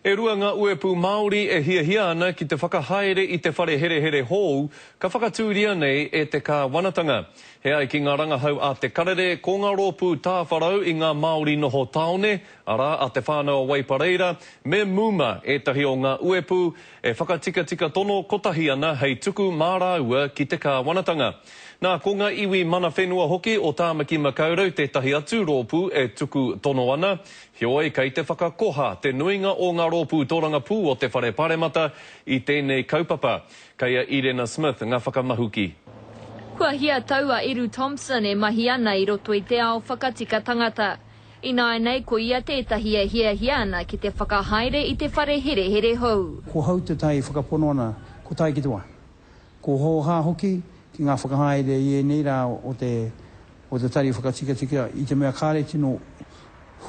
E rua ngā uepu Māori e hia ana ki te whakahaere I te whare here hou, ka whakatūria nei e te kāwanatanga. He ai ki ngā rangahau a te karere, ko ngā rōpū tāwharau I ngā Māori noho taone, ara a te whānau Waipareira, me Muma etahi o ngā uepu, e whakatika tono kotahi ana hei tuku mārāua ki te kāwanatanga. Nā, ko ngā iwi mana whenua hoki o Tāmaki Makaurau, tētahi atu rōpū e tuku tono ana. Hioi kei te whakakoha, te nuinga o ngā rōpū tōranga pū o te whare paremata I tēnei kaupapa. Kei a Irena Smith, ngā whakamahuki. Kua hia taua Iru Thompson e mahi ana I roto I te ao whakatika tangata. Ina nei ko ia tētahi e hia ana ki te whakahaere I te whare here hou. Ko hau te tai whakapono ana, ko tai ki tua. Ko hoha hoki, ki ngā whakahaere I nei rā o te tari whakatika I te mea kāre tino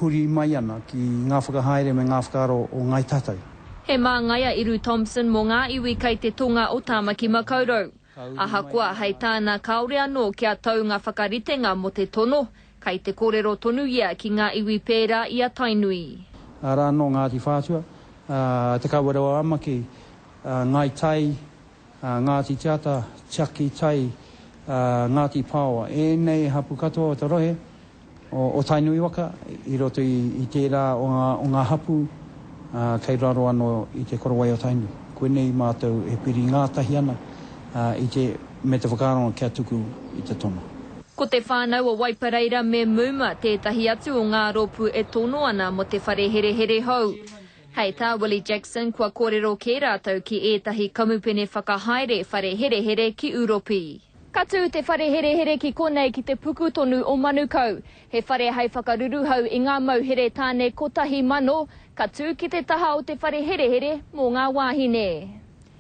huri mai ana ki ngā whakahaere me ngā whakaro o ngai tātai. He māngaia Iru Thompson mō ngā iwi kei te tonga o Tāmaki Makaurau. Aha kua hei tāna kaore anō kia tau ngā whakaritenga mo te tono, kei te kōrero tonu ia ki ngā iwi pērā I a Tainui. Ara anō Ngāti Whātua, te kawarewa amaki, ngai tai, Ngāti Tiata, Tiaki Tai, Ngāti Pāua. E nei hapu katoa o te rohe o Tainui waka, I roto I tērā o ngā hapu, kei raro anō I te korowai o Tainui. Koe nei mātou e piri ngātahi ana I te me te whakaronga kia tuku I te tono. Ko te whānau o Waipareira me Muma, tētahi atu o ngā rōpū e tono ana mo te whare here hou. Hei tā Willie Jackson kua kōrero kē rātou ki ētahi kamupene whakahaere whare here ki Uropi. Katu te whare here ki konei ki te puku tonu o Manukau. He whare hei whakaruru hau I ngā mauhere tāne kotahi mano, katu ki te taha o te whare here mō ngā wāhine.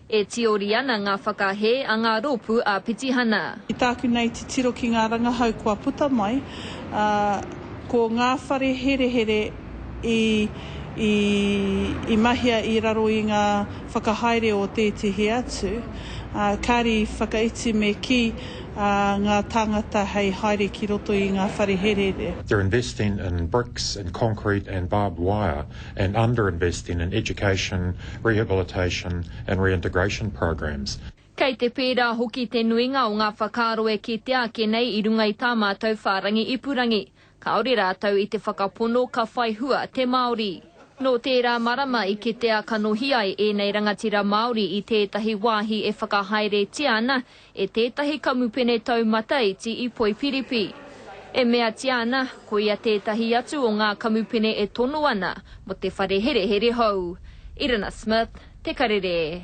E tiori ana ngā whakahe a ngā rōpū a Pitihana. I tāku nei te tiro ki ngā rangahau kua puta mai, ko ngā whare here I mahia I raro I ngā whakahaere o tētahi atu, kāri whakaiti me ki ngā tangata hei haere ki roto I ngā whare here. They're investing in bricks and concrete and barbed wire and under-investing in education, rehabilitation and reintegration programs. Kei te pērā hoki te nuinga o ngā whakaroe ki te ake nei I runga I tā mātou whārangi ipurangi. Kaore rātou I te whakapono ka whai hua te Māori. No tērā marama I ke te akanohi ai e nei rangatira Māori I tētahi wāhi e whakahaere tia ana e tētahi kamupene taumata iti I Poipiripi. E mea tia ana, ko ia tētahi atu o ngā kamupene e tono ana mo te whare here hou. Irena Smith, Te Karere.